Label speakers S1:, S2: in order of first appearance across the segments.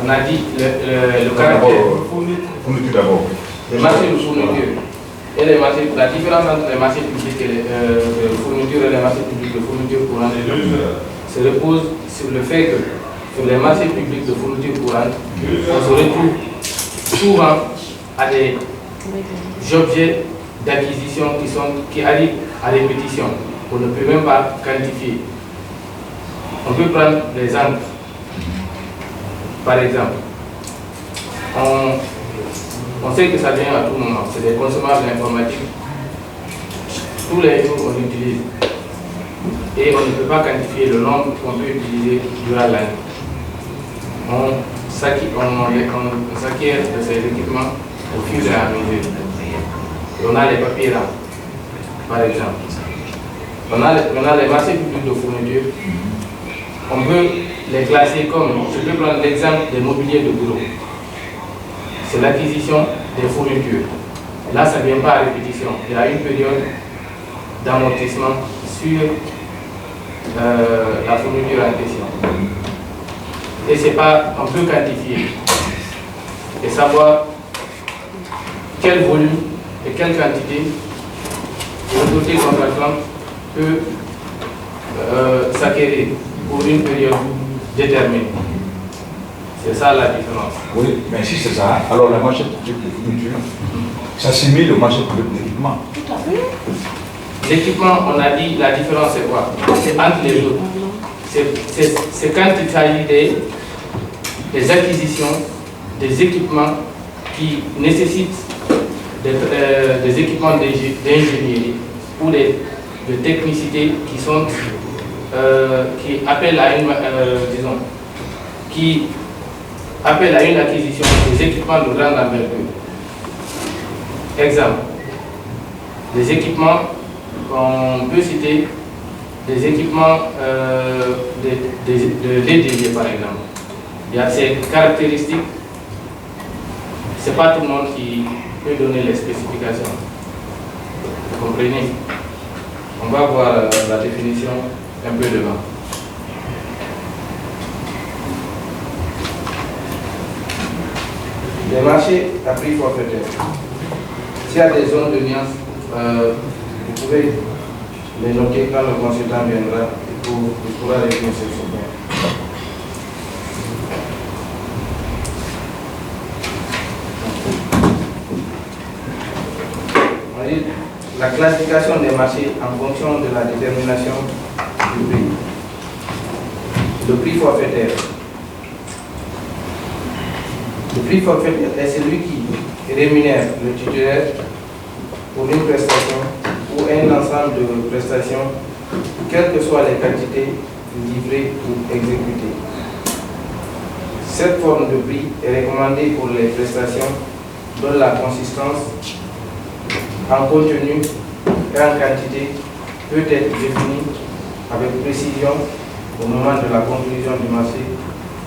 S1: On a dit le caractère.
S2: Fourniture d'abord.
S1: Les marchés de fourniture. Et les marchés, la différence entre les marchés publics et de fourniture et les marchés publics de fourniture courante se repose sur le fait que sur les marchés publics de fourniture courante, on se retrouve souvent à des objets d'acquisition qui arrivent à répétition. On ne peut même pas quantifier. On peut prendre l'exemple. Par exemple, on sait que ça vient à tout moment. C'est des consommables informatiques. Tous les jours, on l'utilise. Et on ne peut pas quantifier le nombre qu'on peut utiliser durant l'année. On s'acquiert de ces équipements au fur et à mesure. Et on a les papiers là, par exemple. On a les marchés publics de fourniture. On peut les classer comme, je peux prendre l'exemple des mobiliers de bureau. C'est l'acquisition des fournitures. Là, ça ne vient pas à répétition. Il y a une période d'amortissement sur la fourniture en question. Et c'est pas, on peut quantifier et savoir quel volume et quelle quantité l'autorité contractante peut s'acquérir pour une période déterminée. C'est ça la différence.
S2: Oui, mais si c'est ça, alors le marché public de fourniture s'assimile au marché public d'équipement.
S1: Tout à fait. L'équipement, on a dit, la différence c'est quoi? C'est entre les autres. C'est quand il s'agit des acquisitions, des équipements qui nécessitent des équipements d'ingénierie ou de technicité qui appellent à une acquisition des équipements de grande envergure. Exemple, des équipements qu'on peut citer, des équipements de l'EDG par exemple. Il y a ces caractéristiques, c'est pas tout le monde qui peut donner les spécifications. Vous comprenez? On va voir la définition un peu devant. Les marchés à prix forfaitaire. S'il y a des zones de nuance, vous pouvez les noter quand le consultant viendra et il pourra répondre sur ce point. On dit la classification des marchés en fonction de la détermination du prix. Le prix forfaitaire. Le prix forfaitaire est celui qui rémunère le titulaire pour une prestation ou un ensemble de prestations, quelles que soient les quantités livrées ou exécutées. Cette forme de prix est recommandée pour les prestations dont la consistance en contenu et en quantité peut être définie avec précision au moment de la conclusion du marché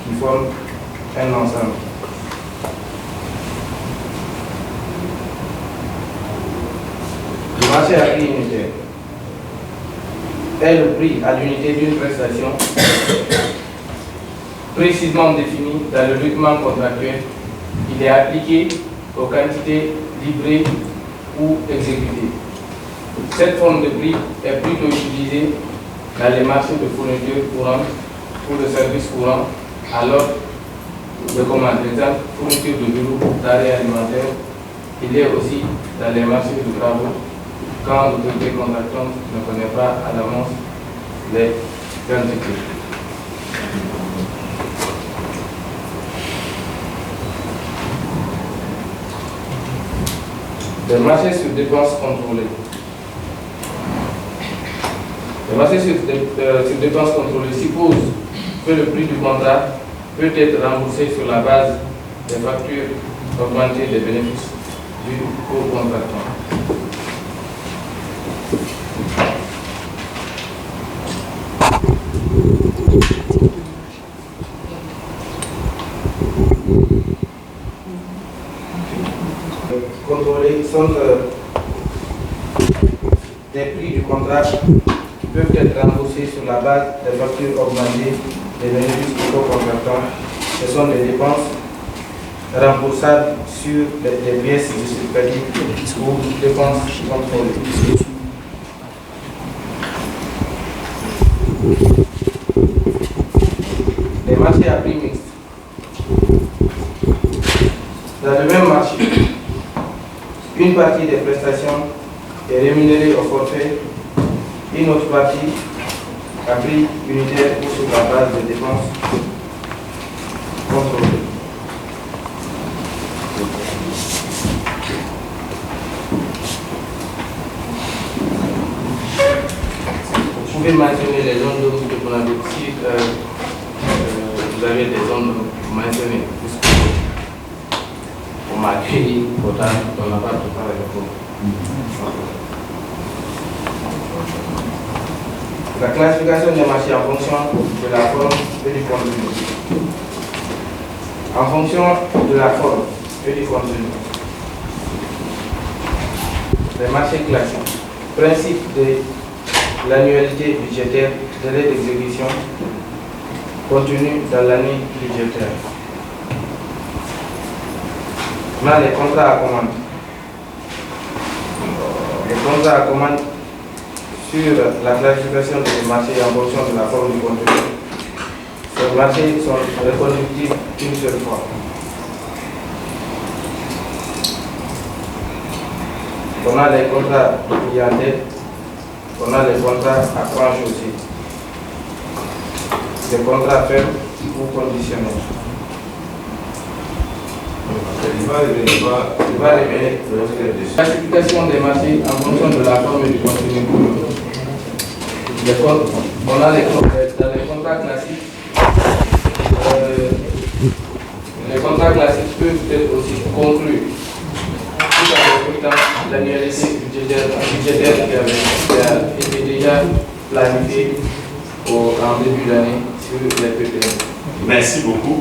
S1: qui forme un ensemble. Le marché à prix unitaire est le prix à l'unité d'une prestation précisément défini dans le document contractuel. Il est appliqué aux quantités livrées ou exécutées. Cette forme de prix est plutôt utilisée dans les marchés de fourniture courante ou de services courants à l'ordre de commande. Par exemple, fourniture de bureau, d'arrêt alimentaire. Il est aussi dans les marchés de travaux quand l'autorité contractante ne connaît pas à l'avance les quantités. Les marchés sur dépenses contrôlées. Les marchés sur dépenses contrôlées supposent que le prix du contrat peut être remboursé sur la base des factures augmentées des bénéfices du co-contractant. Contrôlés sont des prix du contrat qui peuvent être remboursés sur la base des factures augmentées des bénéfices du co-contractant ce sont des dépenses remboursables sur des pièces justificatives ou dépenses contrôlées. Les marchés à prix mixte. Dans le même marché, une partie des prestations est rémunérée au forfait, une autre partie à prix unitaire ou sur la base de dépenses contrôlées. Vous pouvez mentionner les zones d'eau que vous avez si vous avez des zones mentionnées, puisque on m'a accueilli, pourtant on n'a pas préparé le cours. La classification des marchés en fonction de la forme et du contenu. En fonction de la forme et du contenu. Les marchés classiques. Principe de l'annualité budgétaire, délai d'exécution contenu dans l'année budgétaire. On a les contrats à commande. Les contrats à commande sur la classification des marchés en fonction de la forme du contenu. Ces marchés sont reconductibles une seule fois. On a les contrats de clientèle, on a les contrats à tranche aussi. Les contrats fermes ou conditionnels. Il va révéler la classification des marchés en fonction de la forme et du contenu. On a dans les contrats classiques, les contrats classiques peuvent être aussi conclus tout en respectant l'annualité budgétaire qui a été déjà planifiée en début d'année sur les PPM.
S3: Merci beaucoup.